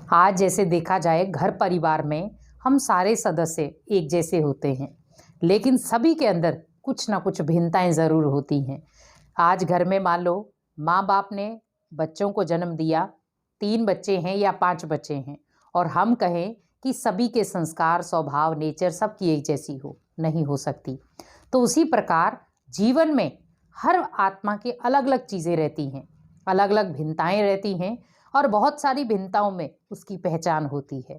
आज जैसे देखा जाए घर परिवार में हम सारे सदस्य एक जैसे होते हैं, लेकिन सभी के अंदर कुछ ना कुछ भिन्नताएं ज़रूर होती हैं। आज घर में मान लो माँ बाप ने बच्चों को जन्म दिया, 3 बच्चे हैं या 5 बच्चे हैं, और हम कहें कि सभी के संस्कार, स्वभाव, नेचर सबकी एक जैसी हो, नहीं हो सकती। तो उसी प्रकार जीवन में हर आत्मा की अलग अलग चीज़ें रहती हैं, अलग अलग भिन्नताएं रहती हैं, और बहुत सारी भिन्नताओं में उसकी पहचान होती है।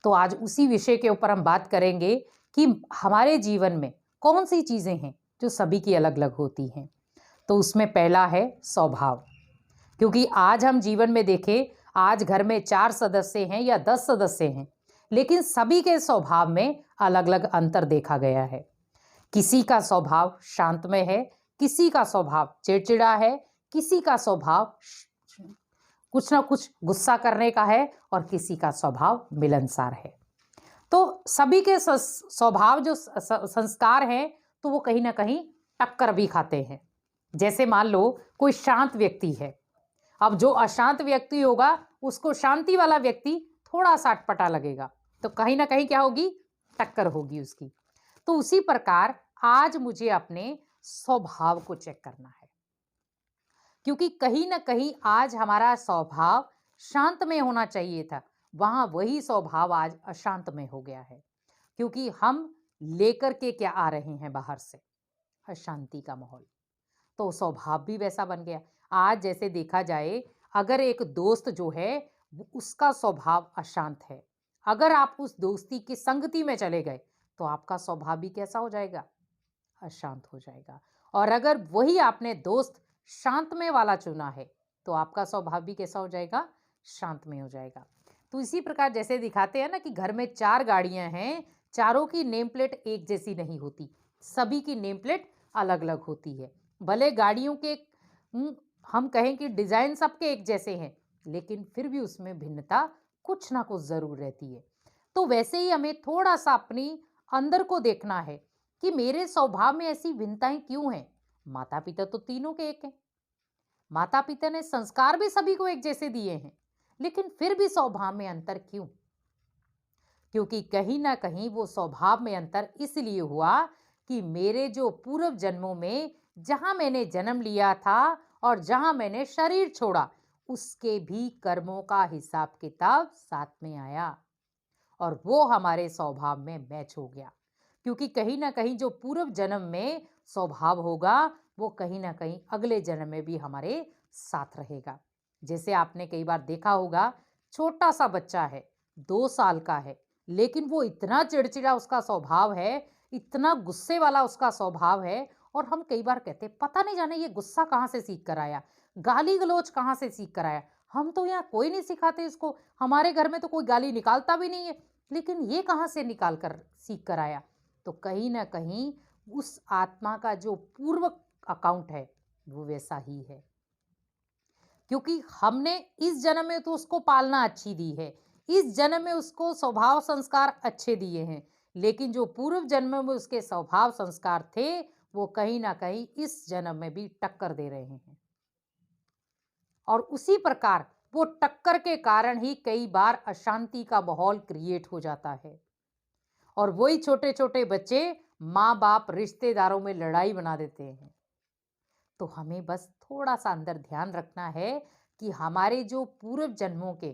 तो आज उसी विषय के ऊपर हम बात करेंगे कि हमारे जीवन में कौन सी चीज़ें हैं जो सभी की अलग अलग होती हैं। तो उसमें पहला है स्वभाव। क्योंकि आज हम जीवन में देखें, आज घर में 4 सदस्य हैं या 10 सदस्य हैं, लेकिन सभी के स्वभाव में अलग अलग अंतर देखा गया है। किसी का स्वभाव शांतमय है, किसी का स्वभाव चिड़चिड़ा है, किसी का स्वभाव कुछ ना कुछ गुस्सा करने का है, और किसी का स्वभाव मिलनसार है। तो सभी के स्वभाव जो संस्कार हैं, तो वो कहीं ना कहीं टक्कर भी खाते हैं। जैसे मान लो कोई शांत व्यक्ति है, अब जो अशांत व्यक्ति होगा उसको शांति वाला व्यक्ति थोड़ा सा अटपटा लगेगा, तो कहीं ना कहीं क्या होगी, टक्कर होगी उसकी। तो उसी प्रकार आज मुझे अपने स्वभाव को चेक करना है, क्योंकि कहीं ना कहीं आज हमारा स्वभाव शांत में होना चाहिए था, वहां वही स्वभाव आज अशांत में हो गया है। क्योंकि हम लेकर के क्या आ रहे हैं बाहर से, अशांति का माहौल, तो स्वभाव भी वैसा बन गया। आज जैसे देखा जाए, अगर एक दोस्त जो है उसका स्वभाव अशांत है, अगर आप उस दोस्ती की संगति में चले गए तो आपका स्वभाव भी कैसा हो जाएगा, अशांत हो जाएगा। और अगर वही आपने दोस्त शांतमय वाला चुना है तो आपका स्वभाव भी कैसा हो जाएगा, शांतमय हो जाएगा। तो इसी प्रकार जैसे दिखाते हैं ना कि घर में 4 गाड़ियां हैं, चारों की नेम प्लेट एक जैसी नहीं होती, सभी की नेम प्लेट अलग अलग होती है। भले गाड़ियों के हम कहें कि डिजाइन सबके एक जैसे हैं, लेकिन फिर भी उसमें भिन्नता कुछ ना कुछ जरूर रहती है। तो वैसे ही हमें थोड़ा सा अपनी अंदर को देखना है कि मेरे स्वभाव में ऐसी भिन्नताएं क्यों हैं। माता पिता तो तीनों के एक हैं, माता पिता ने संस्कार भी सभी को एक जैसे दिए हैं, लेकिन फिर भी स्वभाव में अंतर क्यों? क्योंकि कहीं ना कहीं वो स्वभाव में अंतर इसलिए हुआ कि मेरे जो पूर्व जन्मों में जहां मैंने जन्म लिया था और जहां मैंने शरीर छोड़ा, उसके भी कर्मों का हिसाब किताब साथ में आया, और वो हमारे स्वभाव में मैच हो गया। क्योंकि कहीं ना कहीं जो पूर्व जन्म में स्वभाव होगा, वो कहीं ना कहीं अगले जन्म में भी हमारे साथ रहेगा। जैसे आपने कई बार देखा होगा, छोटा सा बच्चा है, 2 साल का है, लेकिन वो इतना चिड़चिड़ा उसका स्वभाव है, इतना गुस्से वाला उसका स्वभाव है, और हम कई बार कहते हैं पता नहीं जाने ये गुस्सा कहाँ से सीख कर आया, गाली गलौज कहाँ से सीख कर आया। हम तो यहाँ कोई नहीं सिखाते इसको, हमारे घर में तो कोई गाली निकालता भी नहीं है, लेकिन ये कहाँ से निकाल कर सीख कर आया। तो कहीं ना कहीं उस आत्मा का जो पूर्व अकाउंट है वो वैसा ही है। क्योंकि हमने इस जन्म में तो उसको पालना अच्छी दी है, इस जन्म में उसको स्वभाव संस्कार अच्छे दिए हैं, लेकिन जो पूर्व जन्म में उसके स्वभाव संस्कार थे, वो कहीं ना कहीं इस जन्म में भी टक्कर दे रहे हैं। और उसी प्रकार वो टक्कर के कारण ही कई बार अशांति का माहौल क्रिएट हो जाता है, और वही छोटे छोटे बच्चे माँ बाप रिश्तेदारों में लड़ाई बना देते हैं। तो हमें बस थोड़ा सा अंदर ध्यान रखना है कि हमारे जो पूर्व जन्मों के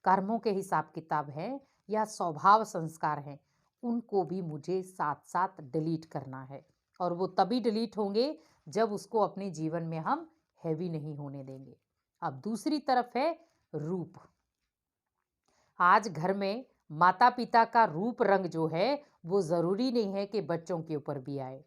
कर्मों के हिसाब किताब है या स्वभाव संस्कार हैं, उनको भी मुझे साथ साथ डिलीट करना है, और वो तभी डिलीट होंगे जब उसको अपने जीवन में हम हैवी नहीं होने देंगे। अब दूसरी तरफ है रूप। आज घर में माता पिता का रूप रंग जो है वो जरूरी नहीं है कि बच्चों के ऊपर भी आए,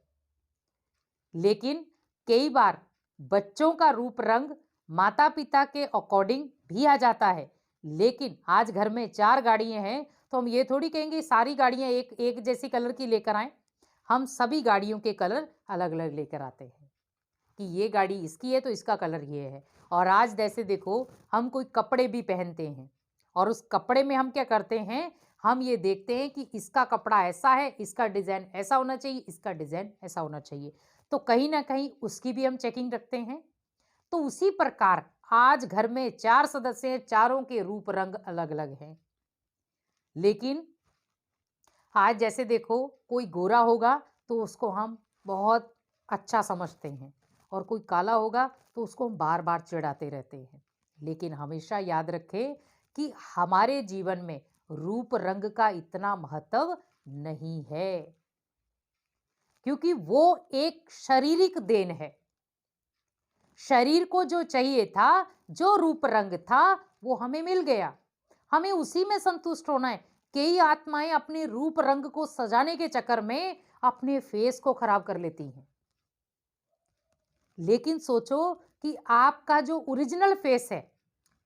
लेकिन कई बार बच्चों का रूप रंग माता पिता के अकॉर्डिंग भी आ जाता है। लेकिन आज घर में 4 गाड़ियां हैं, तो हम ये थोड़ी कहेंगे सारी गाड़ियां एक जैसी कलर की लेकर आए। हम सभी गाड़ियों के कलर अलग अलग लेकर आते हैं कि ये गाड़ी इसकी है तो इसका कलर ये है। और आज जैसे देखो, हम कोई कपड़े भी पहनते हैं, और उस कपड़े में हम क्या करते हैं, हम ये देखते हैं कि इसका कपड़ा ऐसा है, इसका डिजाइन ऐसा होना चाहिए, इसका डिजाइन ऐसा होना चाहिए, तो कहीं ना कहीं उसकी भी हम चेकिंग रखते हैं। तो उसी प्रकार आज घर में 4 सदस्य हैं, चारों के रूप रंग अलग अलग हैं। लेकिन आज जैसे देखो, कोई गोरा होगा तो उसको हम बहुत अच्छा समझते हैं, और कोई काला होगा तो उसको हम बार बार चिढ़ाते रहते हैं। लेकिन हमेशा याद रखें कि हमारे जीवन में रूप रंग का इतना महत्व नहीं है, क्योंकि वो एक शारीरिक देन है। शरीर को जो चाहिए था, जो रूप रंग था, वो हमें मिल गया, हमें उसी में संतुष्ट होना है। कई आत्माएं अपने रूप रंग को सजाने के चक्कर में अपने फेस को खराब कर लेती हैं। लेकिन सोचो कि आपका जो ओरिजिनल फेस है,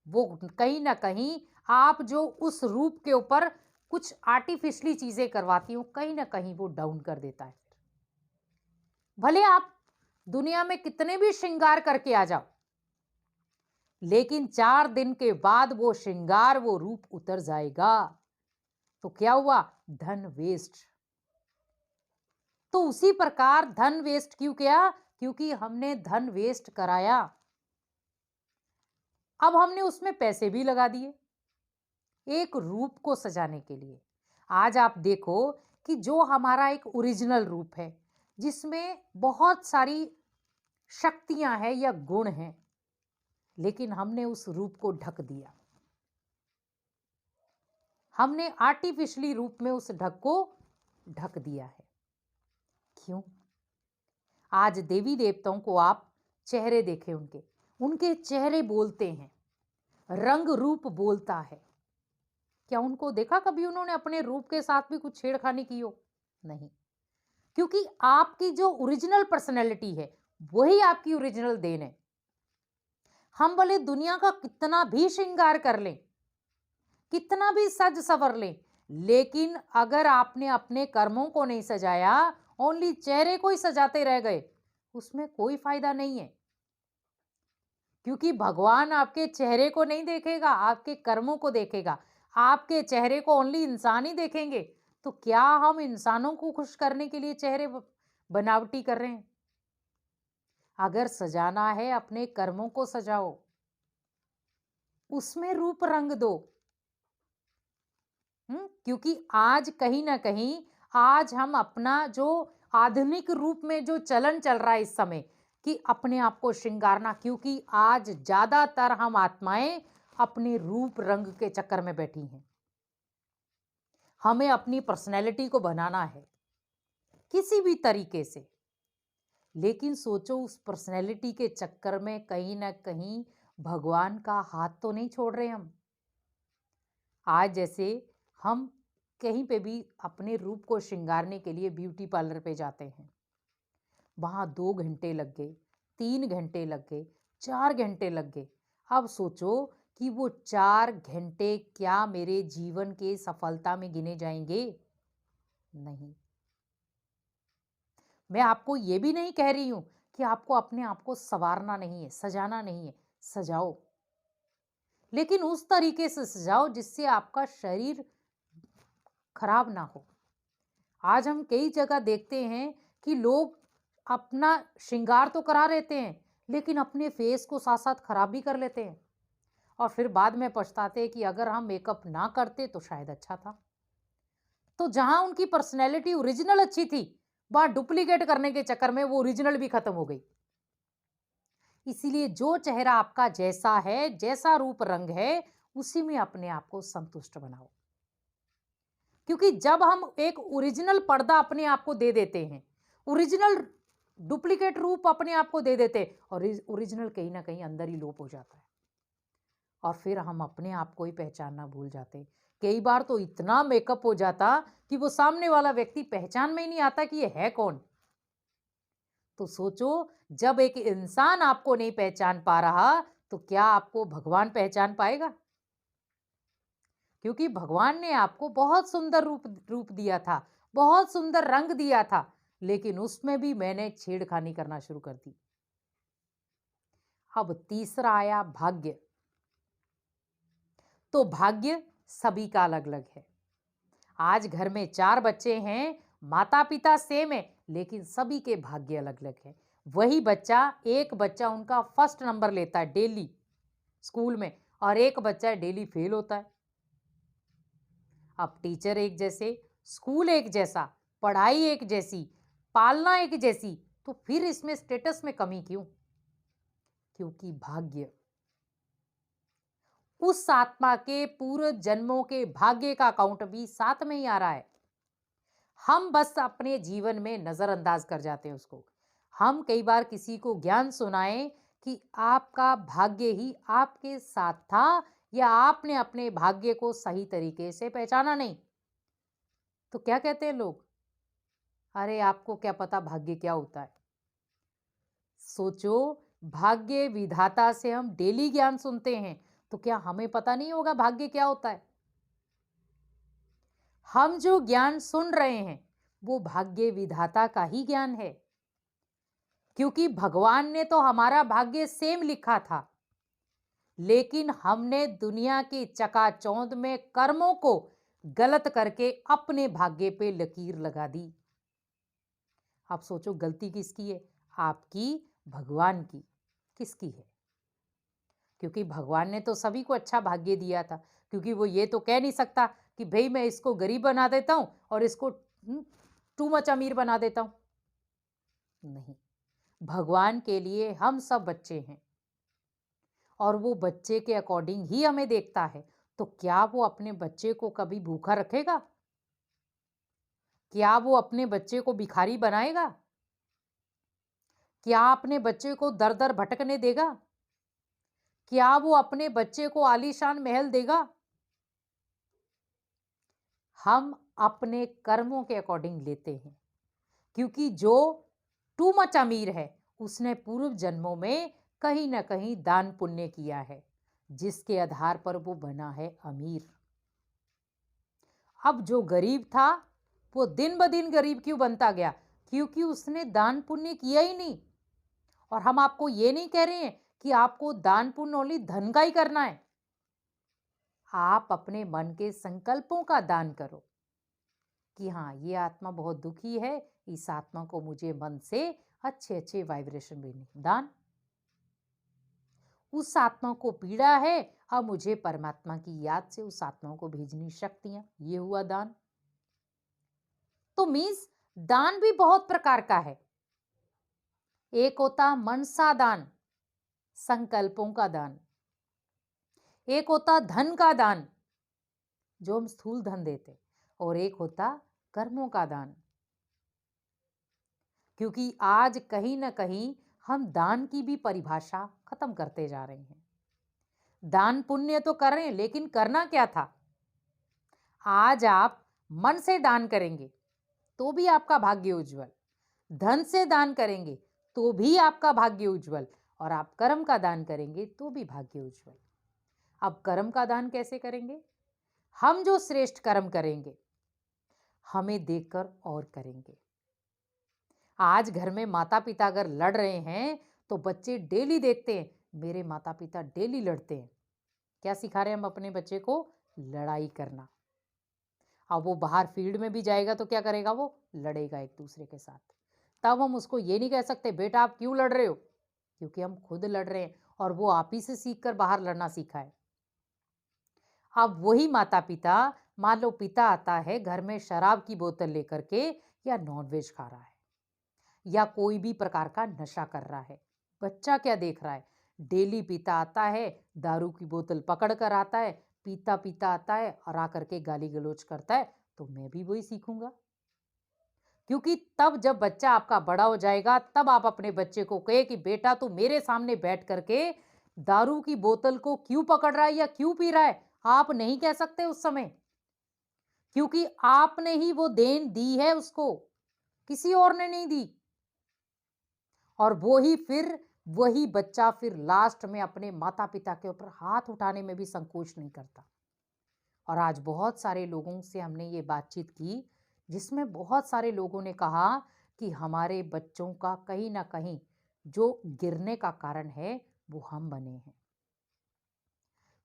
वो कहीं ना कहीं आप जो उस रूप के ऊपर कुछ आर्टिफिशियली चीजें करवाती हो, कहीं ना कहीं वो डाउन कर देता है। भले आप दुनिया में कितने भी श्रृंगार करके आ जाओ, लेकिन 4 दिन के बाद वो श्रृंगार, वो रूप उतर जाएगा। तो क्या हुआ? धन वेस्ट। तो उसी प्रकार धन वेस्ट क्यों किया? क्योंकि हमने धन वेस्ट कराया। अब हमने उसमें पैसे भी लगा दिए एक रूप को सजाने के लिए। आज आप देखो कि जो हमारा एक ओरिजिनल रूप है, जिसमें बहुत सारी शक्तियां हैं या गुण हैं, लेकिन हमने उस रूप को ढक दिया। हमने आर्टिफिशियली रूप में उस ढक को ढक दिया है। क्यों? आज देवी देवताओं को आप चेहरे देखें, उनके चेहरे बोलते हैं, रंग रूप बोलता है। क्या उनको देखा कभी उन्होंने अपने रूप के साथ भी कुछ छेड़खानी की हो? नहीं, क्योंकि आपकी जो ओरिजिनल पर्सनैलिटी है, वही आपकी ओरिजिनल देन है। हम भले दुनिया का कितना भी श्रृंगार कर लें, कितना भी सज सवर लें, लेकिन अगर आपने अपने कर्मों को नहीं सजाया, ओनली चेहरे को ही सजाते रह गए, उसमें कोई फायदा नहीं है। क्योंकि भगवान आपके चेहरे को नहीं देखेगा, आपके कर्मों को देखेगा। आपके चेहरे को ओनली इंसान ही देखेंगे। तो क्या हम इंसानों को खुश करने के लिए चेहरे बनावटी कर रहे हैं? अगर सजाना है, अपने कर्मों को सजाओ, उसमें रूप रंग दो। क्योंकि आज कहीं ना कहीं, आज हम अपना जो आधुनिक रूप में जो चलन चल रहा है इस समय, कि अपने आप को श्रृंगारना, क्योंकि आज ज्यादातर हम आत्माएं अपने रूप रंग के चक्कर में बैठी हैं। हमें अपनी पर्सनैलिटी को बनाना है किसी भी तरीके से, लेकिन सोचो उस पर्सनैलिटी के चक्कर में कहीं ना कहीं भगवान का हाथ तो नहीं छोड़ रहे हम। आज जैसे हम कहीं पे भी अपने रूप को श्रृंगारने के लिए ब्यूटी पार्लर पे जाते हैं, वहां 2 घंटे लग गए, 3 घंटे लग गए, 4 घंटे लग गए। अब सोचो कि वो 4 घंटे क्या मेरे जीवन के सफलता में गिने जाएंगे? नहीं। मैं आपको ये भी नहीं कह रही हूं कि आपको अपने आप को संवारना नहीं है, सजाना नहीं है, सजाओ, लेकिन उस तरीके से सजाओ जिससे आपका शरीर खराब ना हो। आज हम कई जगह देखते हैं कि लोग अपना श्रृंगार तो करा लेते हैं, लेकिन अपने फेस को साथ साथ खराब भी कर लेते हैं, और फिर बाद में पछताते हैं कि अगर हम मेकअप ना करते तो शायद अच्छा था। तो जहां उनकी पर्सनैलिटी ओरिजिनल अच्छी थी, वहां डुप्लीकेट करने के चक्कर में वो ओरिजिनल भी खत्म हो गई। इसीलिए जो चेहरा आपका जैसा है, जैसा रूप रंग है, उसी में अपने आप को संतुष्ट बनाओ। क्योंकि जब हम एक ओरिजिनल पर्दा अपने आप को दे देते हैं, ओरिजिनल डुप्लीकेट रूप अपने आप को दे देते हैं, और ओरिजिनल कहीं ना कहीं अंदर ही लोप हो जाता है, और फिर हम अपने आप को ही पहचानना भूल जाते हैं। कई बार तो इतना मेकअप हो जाता कि वो सामने वाला व्यक्ति पहचान में ही नहीं आता कि ये है कौन। तो सोचो, जब एक इंसान आपको नहीं पहचान पा रहा, तो क्या आपको भगवान पहचान पाएगा? क्योंकि भगवान ने आपको बहुत सुंदर रूप दिया था, बहुत सुंदर रंग दिया था, लेकिन उसमें भी मैंने छेड़खानी करना शुरू कर दी। अब तीसरा आया भाग्य। तो भाग्य सभी का अलग अलग है। आज घर में 4 बच्चे हैं, माता पिता सेम है, लेकिन सभी के भाग्य अलग अलग है। वही बच्चा, एक बच्चा उनका फर्स्ट नंबर लेता है डेली, स्कूल में, और एक बच्चा डेली फेल होता है। अब टीचर एक जैसे, स्कूल एक जैसा, पढ़ाई एक जैसी, पालना एक जैसी, तो फिर इसमें स्टेटस में कमी क्यों? क्योंकि भाग्य, उस आत्मा के पूर्व जन्मों के भाग्य का अकाउंट भी साथ में ही आ रहा है। हम बस अपने जीवन में नजरअंदाज कर जाते हैं उसको। हम कई बार किसी को ज्ञान सुनाएं कि आपका भाग्य ही आपके साथ था, या आपने अपने भाग्य को सही तरीके से पहचाना नहीं, तो क्या कहते हैं लोग, अरे आपको क्या पता भाग्य क्या होता है। सोचो, भाग्य विधाता से हम डेली ज्ञान सुनते हैं, तो क्या हमें पता नहीं होगा भाग्य क्या होता है? हम जो ज्ञान सुन रहे हैं वो भाग्य विधाता का ही ज्ञान है, क्योंकि भगवान ने तो हमारा भाग्य सेम लिखा था, लेकिन हमने दुनिया की चकाचौंध में कर्मों को गलत करके अपने भाग्य पे लकीर लगा दी। आप सोचो, गलती किसकी है? आपकी, भगवान की? किसकी है? क्योंकि भगवान ने तो सभी को अच्छा भाग्य दिया था, क्योंकि वो ये तो कह नहीं सकता कि भाई मैं इसको गरीब बना देता हूं और इसको टू मच अमीर बना देता हूं। नहीं, भगवान के लिए हम सब बच्चे हैं, और वो बच्चे के अकॉर्डिंग ही हमें देखता है। तो क्या वो अपने बच्चे को कभी भूखा रखेगा? क्या वो अपने बच्चे को भिखारी बनाएगा? क्या अपने बच्चे को दर दर भटकने देगा? क्या वो अपने बच्चे को आलीशान महल देगा? हम अपने कर्मों के अकॉर्डिंग लेते हैं, क्योंकि जो टू मच अमीर है उसने पूर्व जन्मों में कहीं ना कहीं दान पुण्य किया है, जिसके आधार पर वो बना है अमीर। अब जो गरीब था वो दिन ब दिन गरीब क्यों बनता गया? क्योंकि उसने दान पुण्य किया ही नहीं। और हम आपको ये नहीं कह रहे हैं कि आपको दान पुण्य ओनली धन का ही करना है। आप अपने मन के संकल्पों का दान करो कि हाँ, ये आत्मा बहुत दुखी है, इस आत्मा को मुझे मन से अच्छे अच्छे वाइब्रेशन मिलने, दान। उस आत्मा को पीड़ा है, अब मुझे परमात्मा की याद से उस आत्मा को भेजनी शक्तियां, ये हुआ दान। तो मीन्स दान भी बहुत प्रकार का है। एक होता मनसा दान, संकल्पों का दान। एक होता धन का दान, जो हम स्थूल धन देते, और एक होता कर्मों का दान। क्योंकि आज कहीं ना कहीं हम दान की भी परिभाषा खत्म करते जा रहे हैं। दान पुण्य तो कर रहे हैं, लेकिन करना क्या था? आज आप मन से दान करेंगे तो भी आपका भाग्य उज्जवल, धन से दान करेंगे तो भी आपका भाग्य उज्जवल, और आप कर्म का दान करेंगे तो भी भाग्य उज्जवल। अब कर्म का दान कैसे करेंगे? हम जो श्रेष्ठ कर्म करेंगे, हमें देखकर और करेंगे। आज घर में माता पिता अगर लड़ रहे हैं तो बच्चे डेली देखते हैं, मेरे माता पिता डेली लड़ते हैं। क्या सिखा रहे हैं हम अपने बच्चे को? लड़ाई करना। अब वो बाहर फील्ड में भी जाएगा तो क्या करेगा? वो लड़ेगा एक दूसरे के साथ। तब हम उसको ये नहीं कह सकते बेटा आप क्यों लड़ रहे हो, क्योंकि हम खुद लड़ रहे हैं और वो आप ही से सीखकर बाहर लड़ना सीखा है। अब वही माता पिता, मान लो पिता आता है घर में शराब की बोतल लेकर के, या नॉनवेज खा रहा है, या कोई भी प्रकार का नशा कर रहा है, बच्चा क्या देख रहा है? डेली पिता आता है, दारू की बोतल पकड़ कर आता है, पीता पीता आता है और आकर के गाली गलौज करता है, तो मैं भी वही सीखूंगा। क्योंकि तब जब बच्चा आपका बड़ा हो जाएगा, तब आप अपने बच्चे को कहे कि बेटा तू मेरे सामने बैठ करके दारू की बोतल को क्यों पकड़ रहा है या क्यों पी रहा है, आप नहीं कह सकते उस समय, क्योंकि आपने ही वो देन दी है उसको, किसी और ने नहीं दी। और वही बच्चा फिर लास्ट में अपने माता पिता के ऊपर हाथ उठाने में भी संकोच नहीं करता। और आज बहुत सारे लोगों से हमने ये बातचीत की, जिसमें बहुत सारे लोगों ने कहा कि हमारे बच्चों का कहीं ना कहीं जो गिरने का कारण है वो हम बने हैं।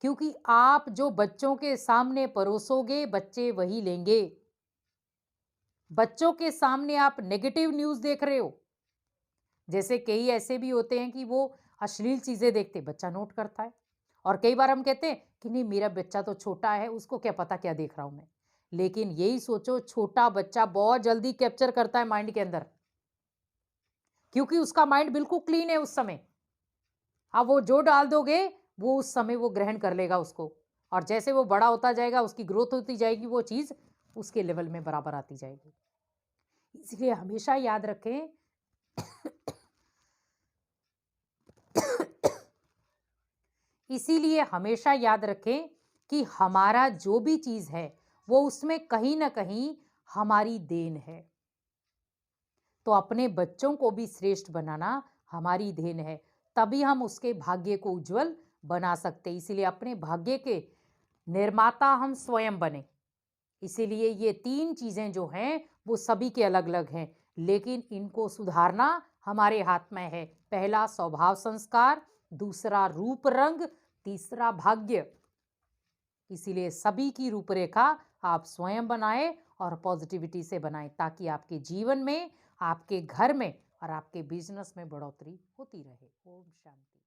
क्योंकि आप जो बच्चों के सामने परोसोगे, बच्चे वही लेंगे। बच्चों के सामने आप नेगेटिव न्यूज़ देख रहे हो, जैसे कई ऐसे भी होते हैं कि वो अश्लील चीज़ें देखते, बच्चा नोट करता है और कई बार हम कहते हैं कि नहीं, मेरा बच्चा तो छोटा है, उसको क्या पता क्या देख रहा हूं मैं। लेकिन यही सोचो, छोटा बच्चा बहुत जल्दी कैप्चर करता है माइंड के अंदर, क्योंकि उसका माइंड बिल्कुल क्लीन है उस समय। अब वो जो डाल दोगे वो उस समय वो ग्रहण कर लेगा उसको, और जैसे वो बड़ा होता जाएगा, उसकी ग्रोथ होती जाएगी, वो चीज उसके लेवल में बराबर आती जाएगी। इसलिए हमेशा याद रखें इसीलिए हमेशा याद रखें कि हमारा जो भी चीज है वो उसमें कहीं ना कहीं हमारी देन है। तो अपने बच्चों को भी श्रेष्ठ बनाना हमारी देन है, तभी हम उसके भाग्य को उज्जवल बना सकते। इसीलिए अपने भाग्य के निर्माता हम स्वयं बने। इसीलिए ये 3 चीजें जो हैं वो सभी के अलग अलग हैं, लेकिन इनको सुधारना हमारे हाथ में है। पहला स्वभाव संस्कार, दूसरा रूप रंग, तीसरा भाग्य। इसीलिए सभी की रूपरेखा आप स्वयं बनाएं और पॉजिटिविटी से बनाएं, ताकि आपके जीवन में, आपके घर में और आपके बिजनेस में बढ़ोतरी होती रहे। ओम शांति।